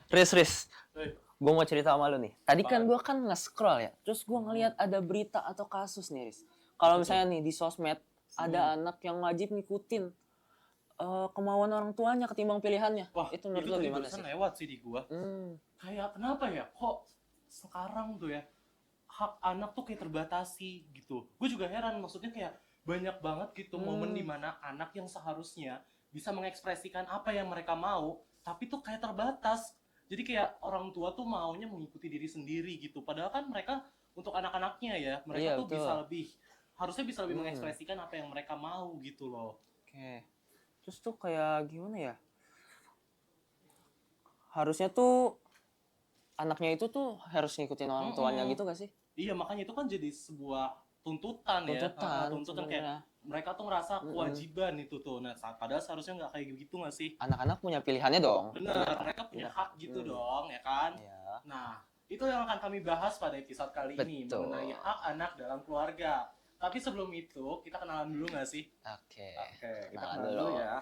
Riz. Eh, Gue mau cerita sama lu nih. Tadi kan gue kan nge-scroll ya. Terus gue ngeliat ada berita atau kasus nih, Riz. Kalau misalnya nih di sosmed ada anak yang wajib ngikutin kemauan orang tuanya ketimbang pilihannya. Wah, Itu menurut itu lu tadi gimana barusan sih? lewat sih di gua. Kayak kenapa ya? Kok sekarang tuh ya hak anak tuh kayak terbatasi gitu. Gue juga heran, maksudnya kayak banyak banget gitu momen dimana anak yang seharusnya bisa mengekspresikan apa yang mereka mau, tapi tuh kayak terbatas. Jadi kayak orang tua tuh maunya mengikuti diri sendiri gitu. Padahal kan mereka untuk anak-anaknya ya, mereka Iya, tuh betul. bisa lebih harusnya bisa lebih mengekspresikan apa yang mereka mau gitu loh. Oke. Terus tuh kayak gimana ya? Harusnya tuh anaknya itu tuh harus ngikutin orang tuanya Mm-mm. gitu gak sih? Iya, makanya itu kan jadi sebuah tuntutan ya. Tuntutan Tuntutan kayak sebenarnya. mereka tuh ngerasa kewajiban itu tuh. Nah, padahal seharusnya nggak kayak gitu nggak sih? Anak-anak punya pilihannya dong. Bener, mereka punya hak gitu dong, ya kan? Iya. Nah, itu yang akan kami bahas pada episode kali ini Betul. mengenai hak anak dalam keluarga. Tapi sebelum itu, kita kenalan dulu nggak sih? Oke. Oke, kita Kenalan kenalan dulu. dulu ya.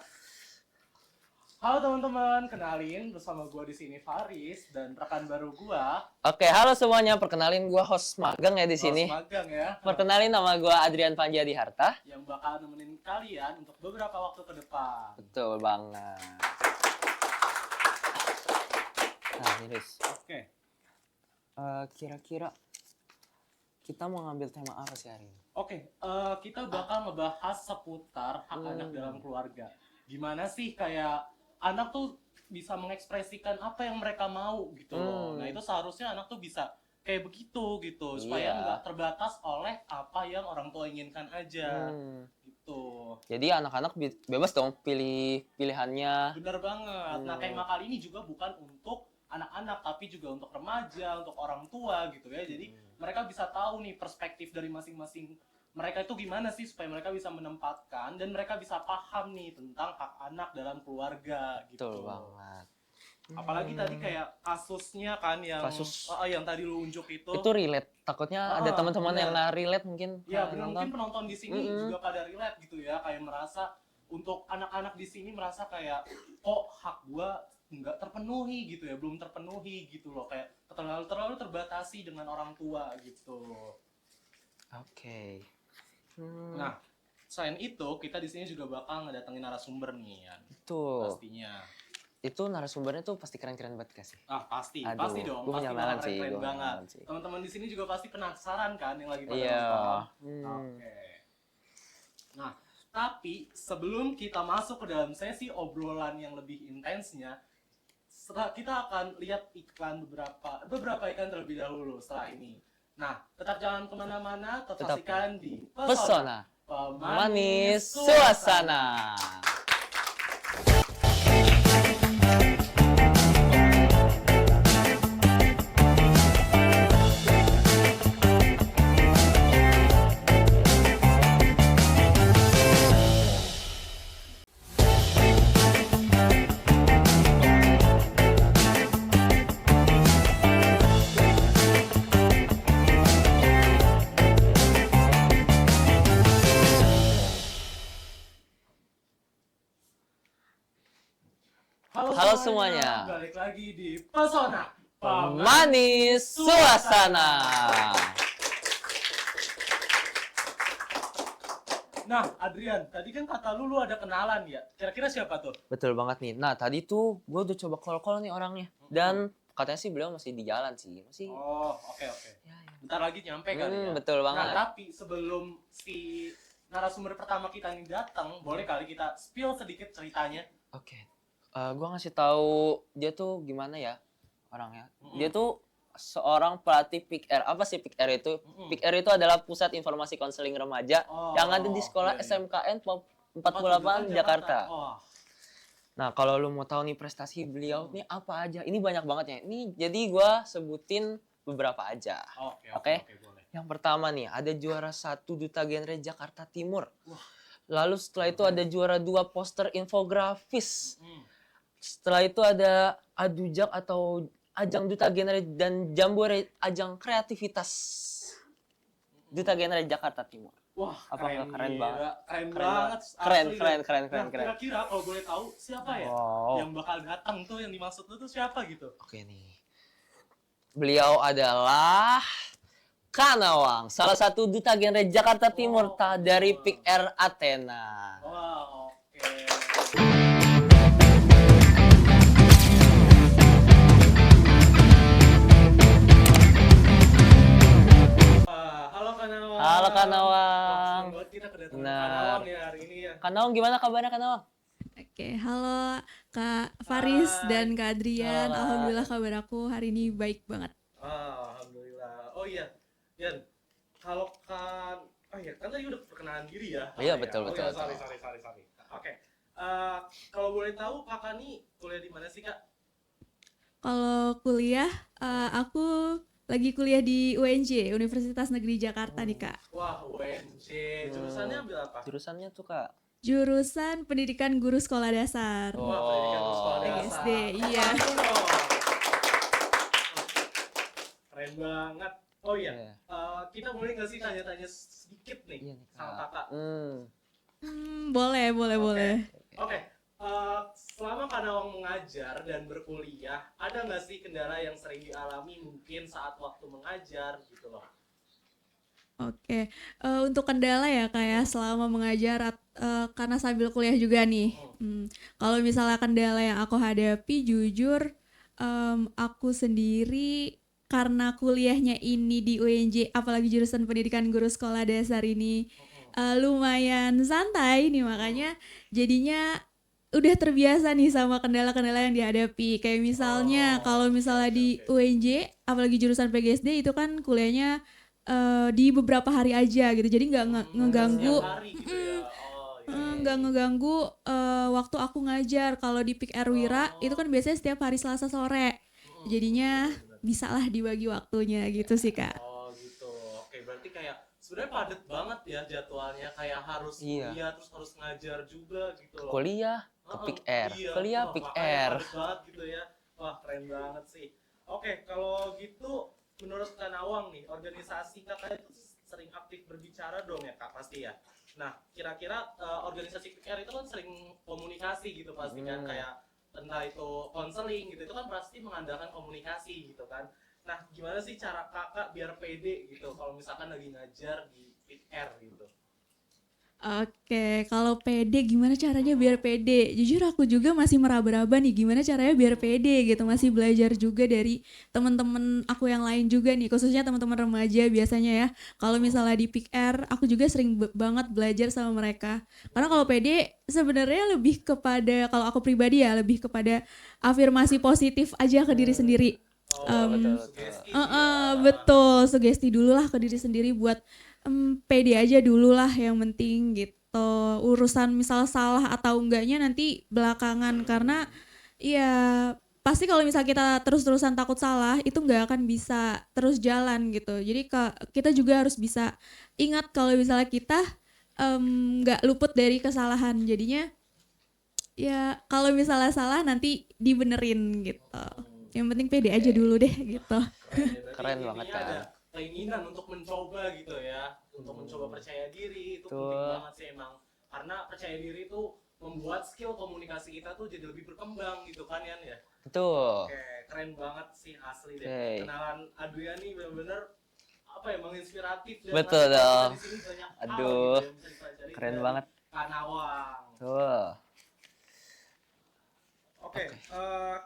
Halo teman-teman, kenalin bersama gua di sini Faris dan rekan baru gua, Oke, halo semuanya. Perkenalin gue host magang ya di sini. host magang ya. Perkenalin nama gue Adrian Panjadi Harta. Yang bakal nemenin kalian untuk beberapa waktu ke depan. Betul banget. Nah, ini Riz. Oke, Kira-kira kita mau ngambil tema apa sih hari ini? kita bakal ngebahas seputar hak anak dalam keluarga. Gimana sih kayak anak tuh bisa mengekspresikan apa yang mereka mau gitu loh. Nah itu seharusnya anak tuh bisa kayak begitu gitu, supaya Iya. nggak terbatas oleh apa yang orang tua inginkan aja gitu. Jadi anak-anak bebas dong pilih pilihannya. Bener banget. Nah, tema kali ini juga bukan untuk anak-anak, tapi juga untuk remaja, untuk orang tua gitu ya. Jadi mereka bisa tahu nih perspektif dari masing-masing mereka itu gimana sih supaya mereka bisa menempatkan dan mereka bisa paham nih tentang hak anak dalam keluarga gitu. Betul banget. Apalagi tadi kayak kasusnya kan yang yang tadi lu unjuk itu. Itu relate. Takutnya ada teman-teman yang nggak relate mungkin. Iya, benar, mungkin penonton di sini juga pada relate gitu ya, kayak merasa untuk anak-anak di sini merasa kayak kok hak gua nggak terpenuhi gitu ya, belum terpenuhi gitu loh, kayak terlalu terbatasi dengan orang tua gitu. Oke. Nah, selain itu kita di sini juga bakal ngedatengin narasumber nih ya, Itu. pastinya. Itu narasumbernya tuh pasti keren-keren banget gak sih? Pasti, Aduh, pasti dong, gua pasti punya bakal keren gua punya banget. sih. Teman-teman di sini juga pasti penasaran kan yang lagi pada Iya. nonton. Oke. Nah, tapi sebelum kita masuk ke dalam sesi obrolan yang lebih intensnya, kita akan lihat beberapa iklan terlebih dahulu setelah ini. Nah, tetap jangan kemana-mana, tetap saksikan di Pesona. Pemanis Manis suasana. Halo semuanya. Balik lagi di Pesona Manis suasana. Nah, Adrian, tadi kan kata lu ada kenalan ya. Kira-kira siapa tuh? Betul banget nih. Nah, tadi tuh gue udah coba call-call nih orangnya. Dan katanya sih beliau masih di jalan sih. Masih. Oh, oke. Ya. Bentar lagi nyampe kali ya. Betul banget. Nah, tapi sebelum si narasumber pertama kita ini datang, boleh kali kita spill sedikit ceritanya? Oke. Gue ngasih tahu dia tuh gimana ya orangnya. Dia tuh seorang pelatih PIK-R. Apa sih PIK-R itu? PIK-R itu adalah Pusat Informasi Konseling Remaja yang ada di sekolah SMKN 48 Jakarta. Nah, kalau lu mau tahu nih prestasi beliau nih apa aja? Ini banyak banget ya. Ini jadi gue sebutin beberapa aja. Oke. Boleh. Yang pertama nih, ada juara 1 Duta Genre Jakarta Timur. Lalu setelah itu ada juara 2 poster infografis. Setelah itu ada Adujak atau Ajang Duta Genre dan Jambore Ajang Kreativitas Duta Genre Jakarta Timur. Wah, Apa nggak keren banget? Keren Keren banget. Keren, asli keren, deh. keren, Nah, keren, keren. kira-kira kalau boleh tahu siapa ya Wow. yang bakal datang tuh, yang dimaksud tuh siapa gitu? Oke nih. Beliau adalah Kanawang, salah satu duta genre Jakarta Timur dari Pick Air Athena. Wah, oke. Halo Kanawang. Halo Wah, Kanawang. senang banget kita kedatangan Benar. Kanawang ya hari ini ya. Kanawang gimana kabarnya Kanawang? Oke, halo Kak Faris Hai. dan Kak Adrian. Halo. Alhamdulillah kabar aku hari ini baik banget. Alhamdulillah. Oh iya, Yan. Kalau kan, kan tadi udah perkenalan diri ya. Iya, Oh, betul, iya. betul, Oh, iya, betul. sorry. Oke. Kalau boleh tahu kakak nih kuliah di mana sih kak? Kalau kuliah, aku lagi kuliah di UNJ, Universitas Negeri Jakarta nih Kak. Wah, UNJ. Jurusannya ambil apa? Jurusannya tuh Kak. Jurusan Pendidikan Guru Sekolah Dasar. Oh. Wah, pendidikan sekolah dasar. PGSD, iya. Oh. Keren banget. Oh iya, Iya. kita boleh nggak sih tanya-tanya sedikit nih Iya nih, sama Kak. kakak? Boleh. Oke. Selama Kanawang mengajar dan berkuliah, ada nggak sih kendala yang sering dialami mungkin saat waktu mengajar gitu loh? Oke, untuk kendala ya kayak selama mengajar karena sambil kuliah juga nih. Kalau misalnya kendala yang aku hadapi, jujur aku sendiri karena kuliahnya ini di UNJ, apalagi jurusan Pendidikan Guru Sekolah Dasar ini lumayan santai nih, makanya jadinya udah terbiasa nih sama kendala-kendala yang dihadapi. Kayak misalnya kalau misalnya di UNJ, apalagi jurusan PGSD itu kan kuliahnya di beberapa hari aja gitu, jadi nggak ngeganggu Setiap hari gitu ya. Oh, iya. nggak ngeganggu waktu aku ngajar. Kalau di Pick Air Wira itu kan biasanya setiap hari Selasa sore, jadinya bisa lah dibagi waktunya gitu sih Kak. Oh gitu. Oke, berarti kayak sebenarnya padat banget ya jadwalnya, kayak harus Iya. kuliah terus harus ngajar juga gitu loh. Kuliah ke Pick Air. Iya. Kuliah Wah, Pick makanya Air. padat banget gitu ya. Wah, keren banget sih. Oke, kalau gitu menurut Kanawang nih, organisasi kakak itu sering aktif berbicara dong ya kak pasti ya. Nah, kira-kira organisasi Pick Air itu kan sering komunikasi gitu pasti kan, kayak entah itu konseling gitu, itu kan pasti mengandalkan komunikasi gitu kan. Nah, gimana sih cara kakak biar pede gitu kalau misalkan lagi ngajar di Pick Air gitu? Oke, kalau pede gimana caranya biar pede? Jujur aku juga masih meraba-raba nih gimana caranya biar pede gitu. Masih belajar juga dari teman-teman aku yang lain juga nih, khususnya teman-teman remaja biasanya ya. Kalau misalnya di Pick Air, aku juga sering banget belajar sama mereka. Karena kalau pede sebenarnya lebih kepada, kalau aku pribadi ya lebih kepada afirmasi positif aja ke diri sendiri. Betul. Sugesti Betul, sugesti dulu lah ke diri sendiri buat pede aja dulu lah yang penting gitu. Urusan misal salah atau enggaknya nanti belakangan, karena ya pasti kalau misal kita terus-terusan takut salah itu nggak akan bisa terus jalan gitu. Jadi kita juga harus bisa ingat kalau misalnya kita nggak luput dari kesalahan. Jadinya ya kalau misalnya salah nanti dibenerin gitu. Yang penting pede aja dulu deh gitu. Keren banget, kan. kan? Ada keinginan untuk mencoba gitu ya, untuk mencoba percaya diri itu penting Betul. banget sih emang. Karena percaya diri itu membuat skill komunikasi kita tuh jadi lebih berkembang gitu kan Yan ya. Betul. Oke, keren banget sih asli deh. Oke. Kenalan Adrian nih bener-bener apa ya, menginspiratif dan Betul ngasih tahu kita dong. di sini banyak hal Aduh, gitu yang bisa dipelajari keren dari banget. Kanawang. Tuh. Oke,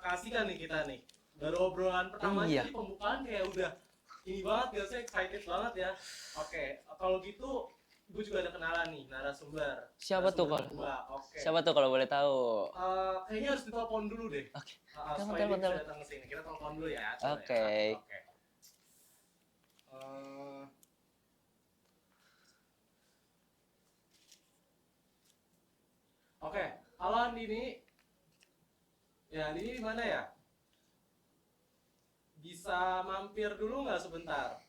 kasih kan nih kita nih. Baru obrolan pertama Iya. jadi pembukaan kayak udah ini banget, gak sih, excited banget ya. Oke, kalau gitu gue juga ada kenalan nih narasumber. Siapa tuh Narasumber kalau? kedua. Oke. Siapa tuh kalau boleh tahu? Kayaknya harus ditelepon dulu deh. Oke. Supaya Telepon, dia bisa telepon. datang ke sini. Kita telepon dulu ya. coba ya. Oke. Oke. Eh, Oke, halo Andini. Ya, Andini di mana ya? Bisa mampir dulu nggak sebentar?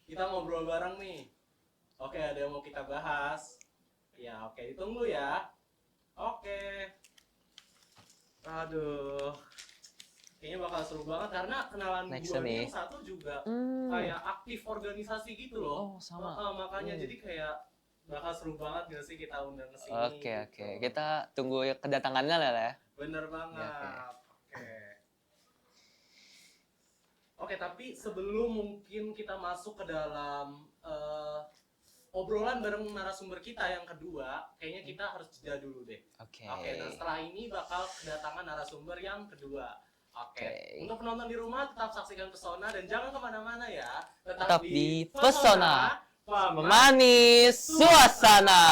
Kita ngobrol bareng nih. Oke, ada yang mau kita bahas. Ya, oke, ditunggu ya. Oke. Aduh. Kayaknya bakal seru banget karena kenalan Next gua nih. yang satu juga Hmm. kayak aktif organisasi gitu loh. Oh, sama. Makanya Hmm. jadi kayak bakal seru banget gak sih kita undang ke sini. Oke, gitu. kita tunggu kedatangannya lah ya. Bener banget. Oke. Oke, tapi sebelum mungkin kita masuk ke dalam obrolan bareng narasumber kita yang kedua, kayaknya kita harus jeda dulu deh. Oke. Dan setelah ini bakal kedatangan narasumber yang kedua. Oke. Oke. Untuk penonton di rumah tetap saksikan Pesona dan jangan kemana-mana ya. Tetap di Pesona, Pemanis. Manis suasana.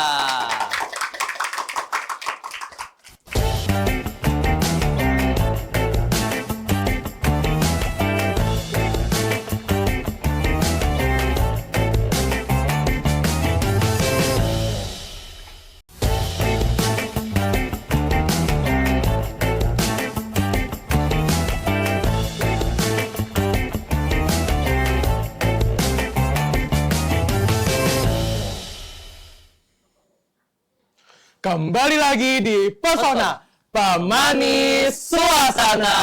Kembali lagi di Pesona, Pemanis Suasana.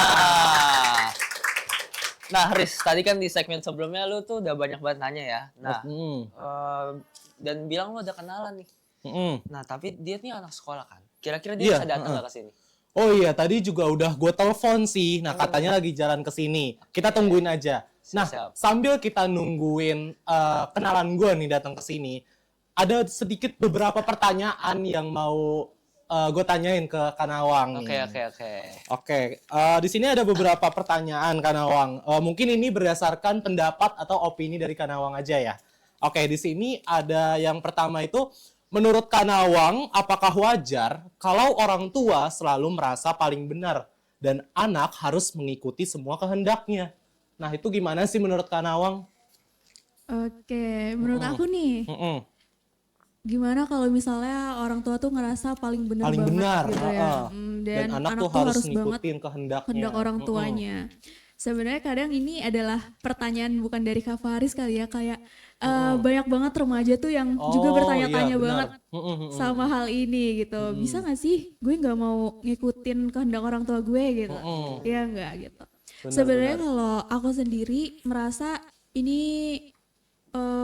Nah, Riz, tadi kan di segmen sebelumnya lu tuh udah banyak banget nanya ya. Nah, dan bilang lu udah kenalan nih. Nah, tapi dia nih anak sekolah kan. Kira-kira dia Iya, bisa datang nggak ke sini? Oh iya, tadi juga udah gue telepon sih. Nah, katanya lagi jalan ke sini. Kita tungguin aja. Nah, Siap. sambil kita nungguin kenalan gue nih datang ke sini, ada sedikit beberapa pertanyaan yang mau gue tanyain ke Kanawang. Oke. Oke, di sini ada beberapa pertanyaan Kanawang. Mungkin ini berdasarkan pendapat atau opini dari Kanawang aja ya. Oke, di sini ada yang pertama itu, menurut Kanawang, apakah wajar kalau orang tua selalu merasa paling benar dan anak harus mengikuti semua kehendaknya? Nah, itu gimana sih menurut Kanawang? Oke, menurut aku nih, gimana kalau misalnya orang tua tuh ngerasa paling benar Paling banget benar, gitu ya. Dan anak tuh harus ngikutin kehendaknya. kehendak orang tuanya. Sebenarnya kadang ini adalah pertanyaan bukan dari Kak Faris kali ya, kayak banyak banget remaja tuh yang juga bertanya-tanya iya, benar. banget sama hal ini gitu. Bisa gak sih gue nggak mau ngikutin kehendak orang tua gue gitu? Iya nggak gitu. Sebenarnya kalau aku sendiri merasa ini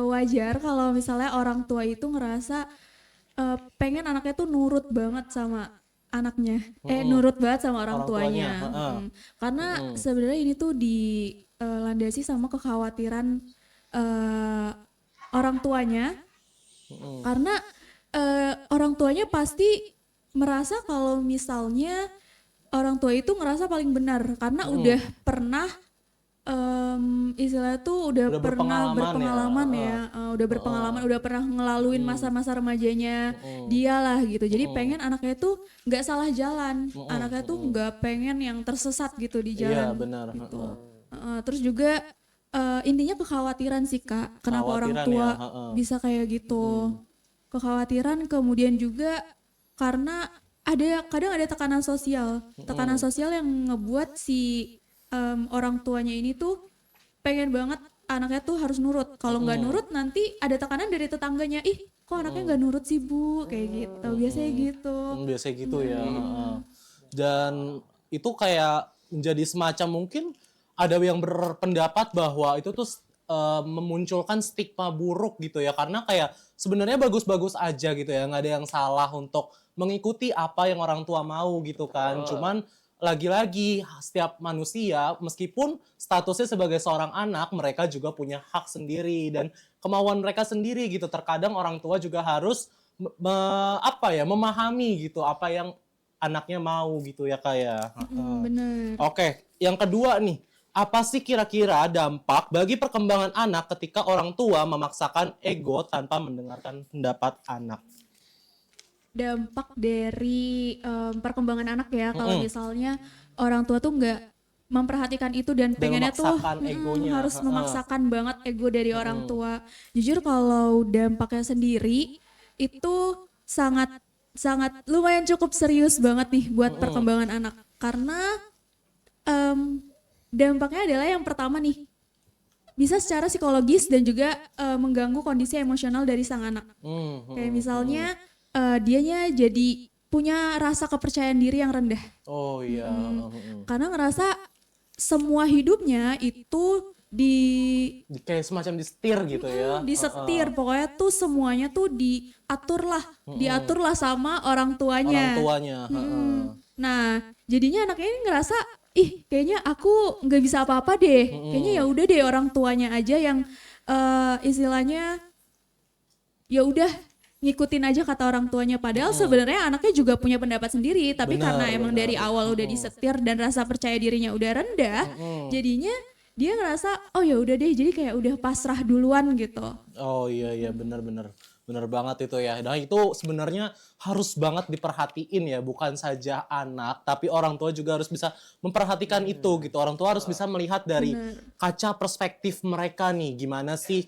wajar kalau misalnya orang tua itu ngerasa pengen anaknya tuh nurut banget sama anaknya, nurut banget sama orang tuanya. Karena sebenarnya ini tuh dilandasi sama kekhawatiran orang tuanya, karena orang tuanya pasti merasa kalau misalnya orang tua itu ngerasa paling benar karena udah pernah istilahnya tuh udah pernah berpengalaman udah berpengalaman, udah pernah ngelaluin masa-masa remajanya dia lah gitu. Jadi pengen anaknya tuh nggak salah jalan, anaknya tuh nggak pengen yang tersesat gitu di jalan. Iya, benar. Gitu. Terus juga intinya kekhawatiran sih Kak, kenapa orang tua bisa kayak gitu. Kekhawatiran, kemudian juga karena kadang ada tekanan sosial yang ngebuat si orang tuanya ini tuh pengen banget anaknya tuh harus nurut. Kalau nggak nurut nanti ada tekanan dari tetangganya, ih kok anaknya nggak nurut sih bu, kayak gitu. Biasanya gitu. Biasanya gitu ya. Dan itu kayak menjadi semacam, mungkin ada yang berpendapat bahwa itu tuh memunculkan stigma buruk gitu ya, karena kayak sebenarnya bagus-bagus aja gitu ya, nggak ada yang salah untuk mengikuti apa yang orang tua mau gitu kan. Cuman lagi-lagi setiap manusia meskipun statusnya sebagai seorang anak, mereka juga punya hak sendiri dan kemauan mereka sendiri gitu. Terkadang orang tua juga harus memahami gitu apa yang anaknya mau gitu ya kayak. Bener. Oke, yang kedua nih, apa sih kira-kira dampak bagi perkembangan anak ketika orang tua memaksakan ego tanpa mendengarkan pendapat anak? Dampak dari perkembangan anak ya, kalau misalnya orang tua tuh nggak memperhatikan itu dan pengennya tuh harus memaksakan banget ego dari orang tua. Jujur kalau dampaknya sendiri itu sangat lumayan cukup serius banget nih buat perkembangan anak, karena dampaknya adalah yang pertama nih, bisa secara psikologis dan juga mengganggu kondisi emosional dari sang anak. Kayak misalnya dianya jadi punya rasa kepercayaan diri yang rendah. Oh iya. Karena ngerasa semua hidupnya itu Kayak semacam disetir gitu ya. disetir, pokoknya tuh semuanya tuh diatur lah sama orang tuanya. Orang tuanya. Nah, jadinya anaknya ini ngerasa, ih kayaknya aku nggak bisa apa-apa deh. Kayaknya ya udah deh orang tuanya aja yang istilahnya ya udah ngikutin aja kata orang tuanya. Padahal sebenarnya anaknya juga punya pendapat sendiri, tapi karena emang dari awal udah disetir dan rasa percaya dirinya udah rendah, jadinya dia ngerasa oh ya udah deh, jadi kayak udah pasrah duluan gitu. Oh iya benar-benar benar banget itu ya. Nah itu sebenarnya harus banget diperhatiin ya, bukan saja anak tapi orang tua juga harus bisa memperhatikan itu gitu. Orang tua harus bisa melihat dari kaca perspektif mereka nih, gimana sih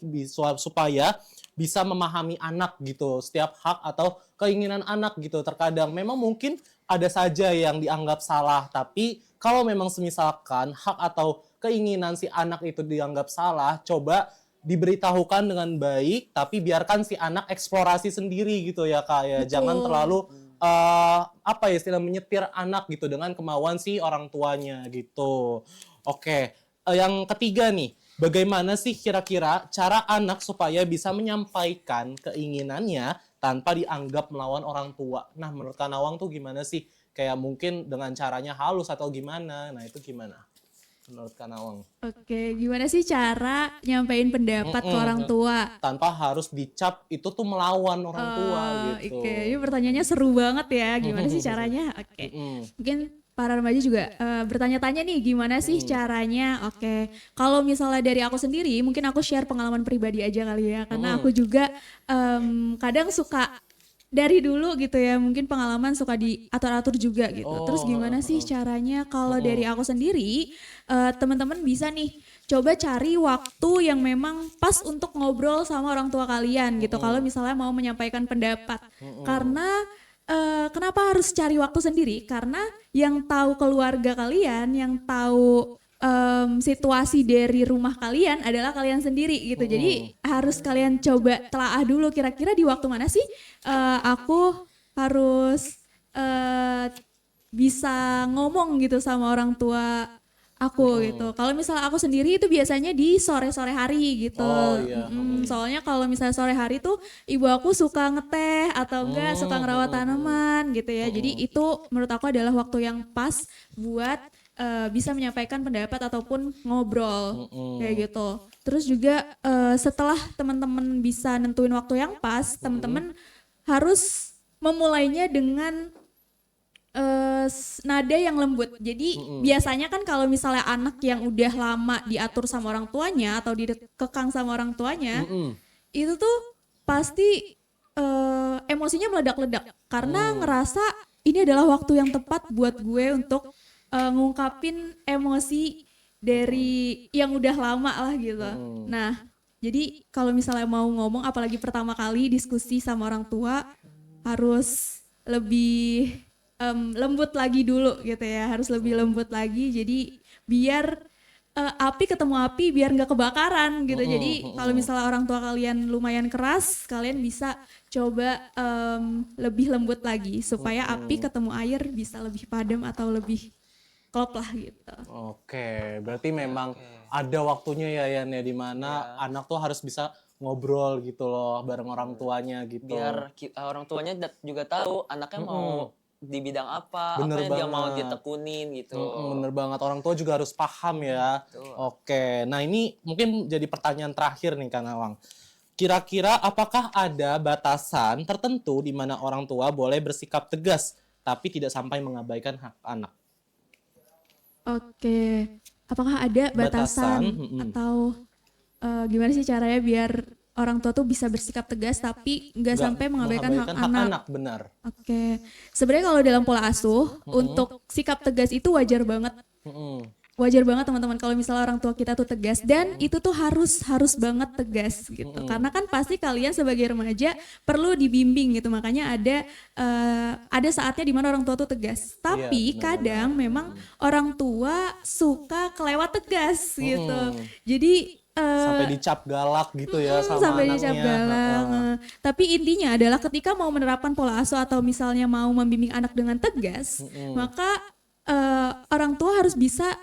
supaya bisa memahami anak gitu, setiap hak atau keinginan anak gitu. Terkadang memang mungkin ada saja yang dianggap salah, tapi kalau memang semisalkan hak atau keinginan si anak itu dianggap salah, coba diberitahukan dengan baik, tapi biarkan si anak eksplorasi sendiri gitu ya Kak ya. Jangan terlalu apa ya istilah menyetir anak gitu dengan kemauan si orang tuanya gitu. Oke, yang ketiga nih, bagaimana sih kira-kira cara anak supaya bisa menyampaikan keinginannya tanpa dianggap melawan orang tua? Nah, menurut Kak Nawang tuh gimana sih? Kayak mungkin dengan caranya halus atau gimana? Nah, itu gimana? Menurut Kak Nawang. Oke, gimana sih cara nyampein pendapat ke orang tua? Tanpa harus dicap itu tuh melawan orang tua gitu. Oke, ini pertanyaannya seru banget ya. Gimana sih caranya? Oke, mungkin para remaja juga bertanya-tanya nih gimana sih caranya. Oke, kalau misalnya dari aku sendiri, mungkin aku share pengalaman pribadi aja kali ya. Karena aku juga kadang suka dari dulu gitu ya, mungkin pengalaman suka diatur-atur juga gitu. Terus gimana sih caranya? Kalau dari aku sendiri, teman-teman bisa nih coba cari waktu yang memang pas untuk ngobrol sama orang tua kalian gitu. Kalau misalnya mau menyampaikan pendapat, karena kenapa harus cari waktu sendiri? Karena yang tahu keluarga kalian, yang tahu situasi dari rumah kalian adalah kalian sendiri gitu. Jadi harus kalian coba telaah dulu kira-kira di waktu mana sih aku harus bisa ngomong gitu sama orang tua aku gitu. Kalau misalnya aku sendiri itu biasanya di sore-sore hari gitu. Soalnya kalau misalnya sore hari tuh ibu aku suka ngeteh atau enggak suka ngerawat tanaman gitu ya. Jadi itu menurut aku adalah waktu yang pas buat bisa menyampaikan pendapat ataupun ngobrol kayak gitu. Terus juga setelah teman-teman bisa nentuin waktu yang pas, teman-teman harus memulainya dengan nada yang lembut. Jadi biasanya kan kalau misalnya anak yang udah lama diatur sama orang tuanya atau dikekang sama orang tuanya, itu tuh pasti emosinya meledak-ledak karena ngerasa ini adalah waktu yang tepat buat gue untuk ngungkapin emosi dari yang udah lama lah gitu. Nah, jadi kalau misalnya mau ngomong apalagi pertama kali diskusi sama orang tua harus lebih lembut lagi dulu gitu ya, harus lebih lembut lagi. Jadi biar api ketemu api biar nggak kebakaran gitu. Jadi kalau misalnya orang tua kalian lumayan keras, kalian bisa coba lebih lembut lagi supaya api ketemu air bisa lebih padam atau lebih klop lah gitu. Oke, berarti memang ada waktunya ya Yan ya, dimana anak tuh harus bisa ngobrol gitu loh bareng orang tuanya gitu. Biar orang tuanya juga tahu anaknya mau di bidang apa, Bener apa yang dia mau banget. ditekunin gitu. Bener banget, orang tua juga harus paham ya. Oke, nah ini mungkin jadi pertanyaan terakhir nih Kak Nawang. Kira-kira apakah ada batasan tertentu di mana orang tua boleh bersikap tegas tapi tidak sampai mengabaikan hak anak? Oke, apakah ada batasan atau gimana sih caranya biar orang tua tuh bisa bersikap tegas tapi nggak sampai mengabaikan hak anak? Benar. Oke, sebenarnya kalau dalam pola asuh untuk sikap tegas itu wajar banget. Wajar banget teman-teman kalau misalnya orang tua kita tuh tegas dan itu tuh harus banget tegas gitu. Karena kan pasti kalian sebagai remaja perlu dibimbing gitu. Makanya ada saatnya di mana orang tua tuh tegas. Tapi kadang memang orang tua suka kelewat tegas gitu. Jadi sampai dicap galak gitu ya sama sampai anaknya. dicap galak. Tapi intinya adalah ketika mau menerapkan pola asuh atau misalnya mau membimbing anak dengan tegas, maka orang tua harus bisa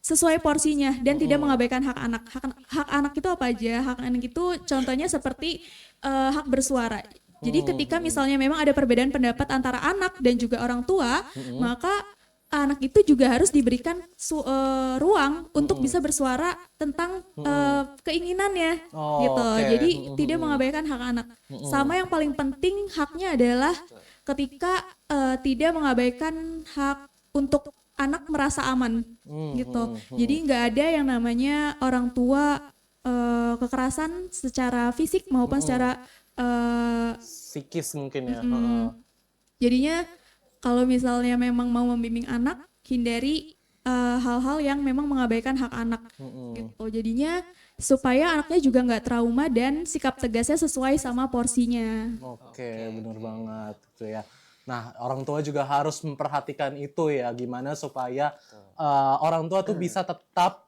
sesuai porsinya dan tidak mengabaikan hak anak. Hak anak itu apa aja? Hak anak itu contohnya seperti hak bersuara. Jadi ketika misalnya memang ada perbedaan pendapat antara anak dan juga orang tua, maka anak itu juga harus diberikan ruang untuk bisa bersuara tentang keinginannya gitu. oke. Jadi tidak mengabaikan hak anak. Sama yang paling penting haknya adalah ketika tidak mengabaikan hak untuk anak merasa aman gitu. Jadi nggak ada yang namanya orang tua kekerasan secara fisik maupun secara Psikis mungkin ya. jadinya kalau misalnya memang mau membimbing anak, hindari hal-hal yang memang mengabaikan hak anak gitu. Jadinya supaya anaknya juga nggak trauma dan sikap tegasnya sesuai sama porsinya. Oke, bener banget gitu ya. Nah, orang tua juga harus memperhatikan itu ya, gimana supaya orang tua tuh bisa tetap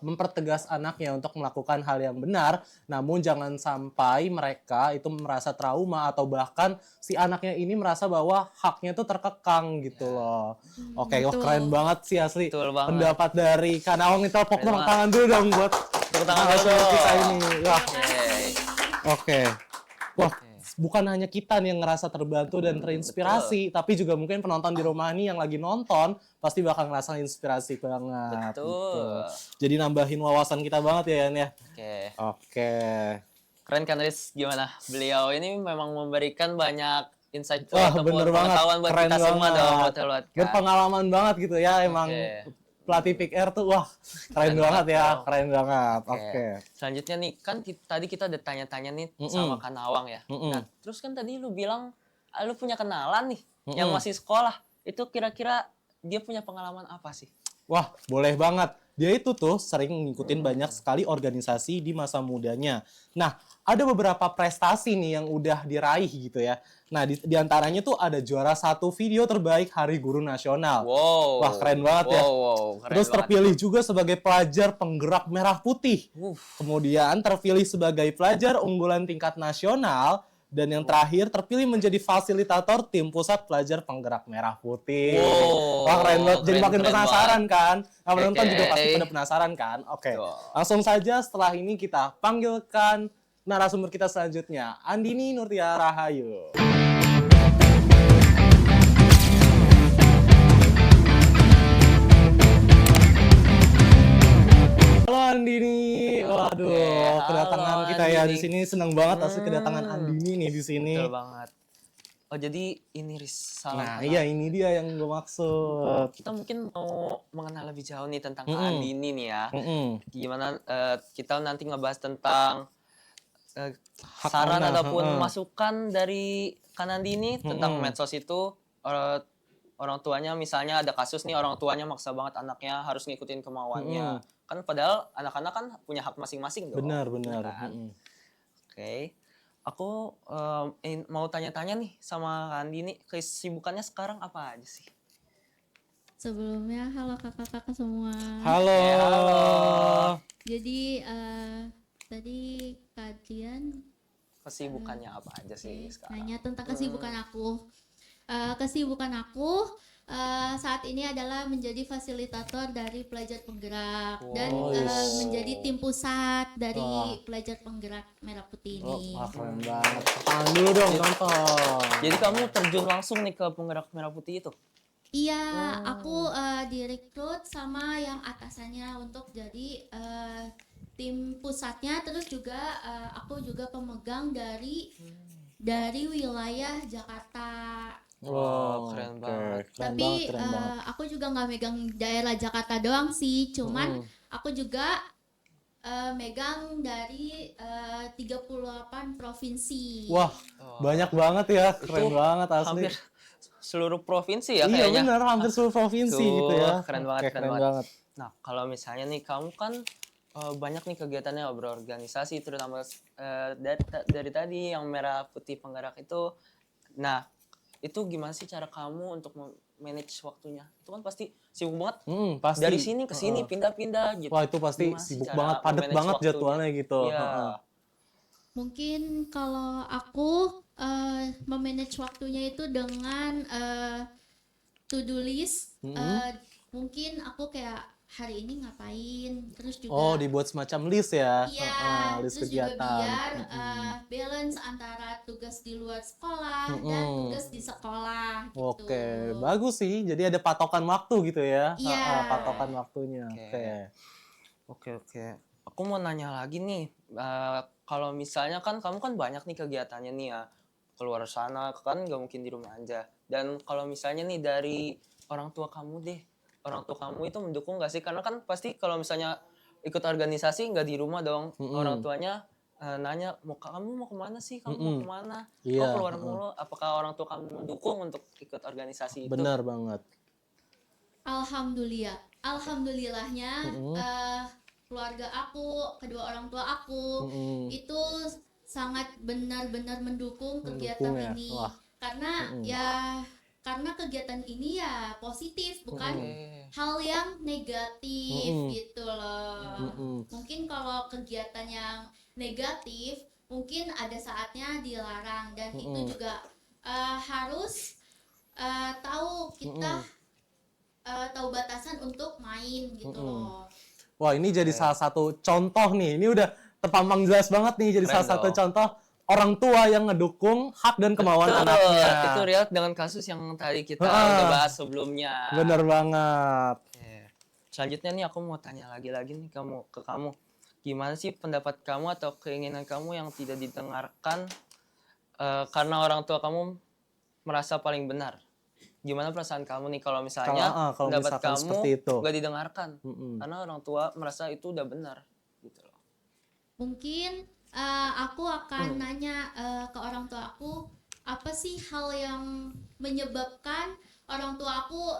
mempertegas anaknya untuk melakukan hal yang benar, namun jangan sampai mereka itu merasa trauma atau bahkan si anaknya ini merasa bahwa haknya tuh terkekang gitu loh. Oke, wah betul. keren banget sih asli. Betul banget. Pendapat dari Kak Nawang itu tepuk Keren banget. tangan dulu dong buat Tepuk tangan dulu narasumber dong. kita ini. Wah, Oke. oke. Wah, bukan hanya kita nih yang ngerasa terbantu dan terinspirasi, tapi juga mungkin penonton di rumah nih yang lagi nonton pasti bakal ngerasa inspirasi banget. Betul. gitu. Jadi nambahin wawasan kita banget ya, Yan ya. Oke. Oke. Keren kan Riz, gimana? Beliau ini memang memberikan banyak insight Wah, ataupun bener banget. pengetahuan buat Keren kita semua banget. dong, betul banget kan? Berpengalaman banget gitu ya, emang Oke. pelatih Pick Air tuh, wah keren Keren banget ya, banget. keren banget. Oke. Oke. Selanjutnya nih, kan tadi kita udah tanya-tanya nih sama Kak Nawang ya. Mm-mm. Nah, terus kan tadi lu bilang lu punya kenalan nih yang masih sekolah. Itu kira-kira dia punya pengalaman apa sih? Wah, boleh banget. Dia itu tuh sering ngikutin banyak sekali organisasi di masa mudanya. Nah, ada beberapa prestasi nih yang udah diraih gitu ya. Nah, di antaranya tuh ada juara 1 video terbaik Hari Guru Nasional. Wow. Wah, keren banget ya. Wow, keren Terus banget. terpilih juga sebagai pelajar penggerak merah putih. Kemudian terpilih sebagai pelajar unggulan tingkat nasional. Dan yang terakhir terpilih menjadi fasilitator tim pusat pelajar penggerak merah putih. Wow, Wah, keren banget. Jadi keren, makin keren penasaran kan? Nah, penonton Oke. juga pasti pada penasaran kan? Oke. Betul. Langsung saja setelah ini kita panggilkan narasumber kita selanjutnya, Andini Nurtia Rahayu. Halo Andini, waduh, Oke, kedatangan halo kita ya Andini. di sini seneng banget asli kedatangan Andini nih di sini. Betul banget. Oh, jadi ini Riz, salam Nah, kenal. iya ini dia yang gue maksud. Kita mungkin mau mengenal lebih jauh nih tentang Kak Andini nih ya. Gimana kita nanti ngebahas tentang Hak saran anak, ataupun masukan dari Kak Andini tentang medsos itu orang tuanya misalnya ada kasus nih orang tuanya maksa banget anaknya harus ngikutin kemauannya. Kan padahal anak-anak kan punya hak masing-masing dong. Benar, benar. Kan? Oke. Aku mau tanya-tanya nih sama Kak Andini, kesibukannya sekarang apa aja sih? Sebelumnya halo kakak-kakak semua. Halo. Halo. Jadi tadi kajian Kesibukannya apa aja sih sekarang? nanya tentang kesibukan aku. Kesibukan aku saat ini adalah menjadi fasilitator dari pelajar penggerak dan menjadi tim pusat dari pelajar penggerak merah putih ini. Wah, keren banget. Tangan dulu dong, nonton. Jadi kamu terjun langsung nih ke penggerak merah putih itu? Iya, aku direkrut sama yang atasannya untuk jadi tim pusatnya, terus juga aku juga pemegang dari wilayah Jakarta. Wow, keren banget. Keren Tapi banget, keren banget. aku juga nggak megang daerah Jakarta doang sih, cuman aku juga megang dari 38 provinsi. Wah, banyak banget ya, keren Itu banget asli. Hampir seluruh provinsi ya Iya kayaknya. benar, hampir seluruh provinsi Tuh, gitu ya. keren banget, Oke, keren banget. Nah, kalau misalnya nih kamu kan banyak nih kegiatannya berorganisasi, terutama dari tadi yang merah putih penggerak itu. Nah, itu gimana sih cara kamu untuk manage waktunya? Itu kan pasti sibuk banget. Pasti. Dari sini ke sini pindah-pindah gitu. Wah, itu pasti Gimana sih sibuk cara banget, padat memanage banget waktunya? jadwalnya gitu. Iya. Mungkin kalau aku memanage waktunya itu dengan to-do list. Mungkin aku kayak hari ini ngapain, terus Oh, juga dibuat semacam list ya. iya, List terus juga kegiatan. biar balance antara tugas di luar sekolah dan tugas di sekolah gitu. Oke, bagus sih. Jadi ada patokan waktu gitu ya. Iya. Patokan waktunya. Oke. Oke. Oke. Aku mau nanya lagi nih, kalau misalnya kan kamu kan banyak nih kegiatannya nih ya, keluar sana kan nggak mungkin di rumah aja. Dan kalau misalnya nih dari orang tua kamu deh, orang tua kamu itu mendukung nggak sih? Karena kan pasti kalau misalnya ikut organisasi nggak di rumah dong, orang tuanya nanya kamu mau kemana sih, kamu mau kemana? Iya, Kok keluar mulu? Apakah orang tua kamu mendukung untuk ikut organisasi itu? Benar banget. Alhamdulillahnya keluarga aku, kedua orang tua aku itu sangat benar-benar mendukung kegiatan ya? ini. Wah. Karena kegiatan ini ya positif, bukan hal yang negatif gitu loh. Mungkin kalau kegiatan yang negatif mungkin ada saatnya dilarang, dan itu juga harus tahu kita tahu batasan untuk main gitu loh. Wah, ini jadi salah satu contoh nih. Ini udah terpampang jelas banget nih. Jadi Keren salah satu dong. contoh orang tua yang ngedukung hak dan kemauan Betul, anaknya. itu relate dengan kasus yang tadi kita udah bahas sebelumnya. Bener banget. Oke. Selanjutnya nih aku mau tanya lagi nih ke kamu. Gimana sih pendapat kamu atau keinginan kamu yang tidak didengarkan karena orang tua kamu merasa paling benar? Gimana perasaan kamu nih kalau misalnya Kalau pendapat misalkan kamu seperti itu. nggak didengarkan karena orang tua merasa itu udah benar gitu loh. Mungkin aku akan nanya ke orang tua aku, apa sih hal yang menyebabkan orang tua aku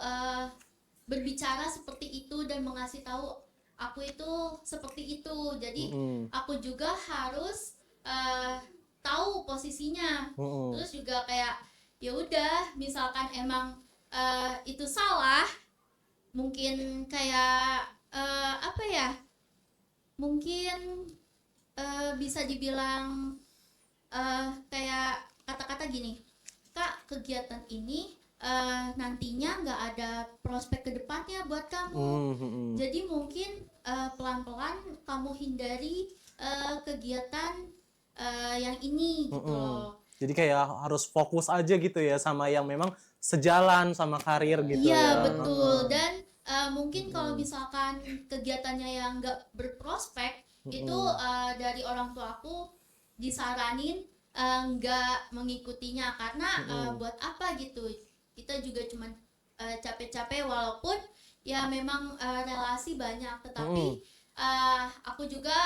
berbicara seperti itu dan mengasih tahu aku itu seperti itu. Jadi aku juga harus tahu posisinya. Terus juga kayak ya udah, misalkan emang itu salah, mungkin kayak apa ya? Mungkin bisa dibilang kayak kata-kata gini, Kak, kegiatan ini nantinya nggak ada prospek ke depannya buat kamu. Jadi mungkin pelan-pelan kamu hindari kegiatan yang ini gitu loh. Jadi kayak harus fokus aja gitu ya sama yang memang sejalan sama karir gitu Iya, ya. betul. Dan mungkin kalau misalkan kegiatannya yang nggak berprospek, itu dari orang tua aku disaranin nggak mengikutinya, karena buat apa gitu, kita juga cuman capek-capek, walaupun ya memang relasi banyak, tetapi aku juga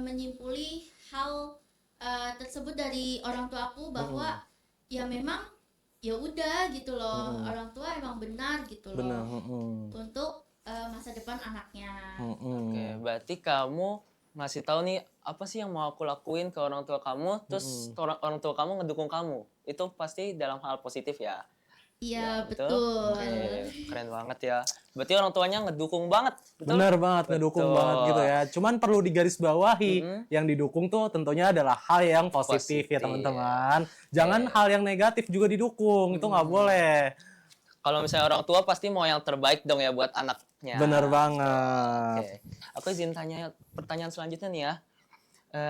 menyimpuli hal tersebut dari orang tua aku, bahwa ya memang ya udah gitu loh, orang tua emang benar gitu loh. Benar. Untuk masa depan anaknya. Oke, berarti kamu ngasih tahu nih apa sih yang mau aku lakuin ke orang tua kamu, terus orang tua kamu ngedukung kamu. Itu pasti dalam hal positif ya. Iya, betul. Oke, keren banget ya. Berarti orang tuanya ngedukung banget. Betul? Benar banget, ngedukung Betul. banget gitu ya. Cuman perlu digarisbawahi, yang didukung tuh tentunya adalah hal yang positif ya Positif. teman-teman. Jangan hal yang negatif juga didukung, itu nggak boleh. Kalau misalnya orang tua pasti mau yang terbaik dong ya buat anaknya. Benar banget. Oke. Aku izin tanya pertanyaan selanjutnya nih ya.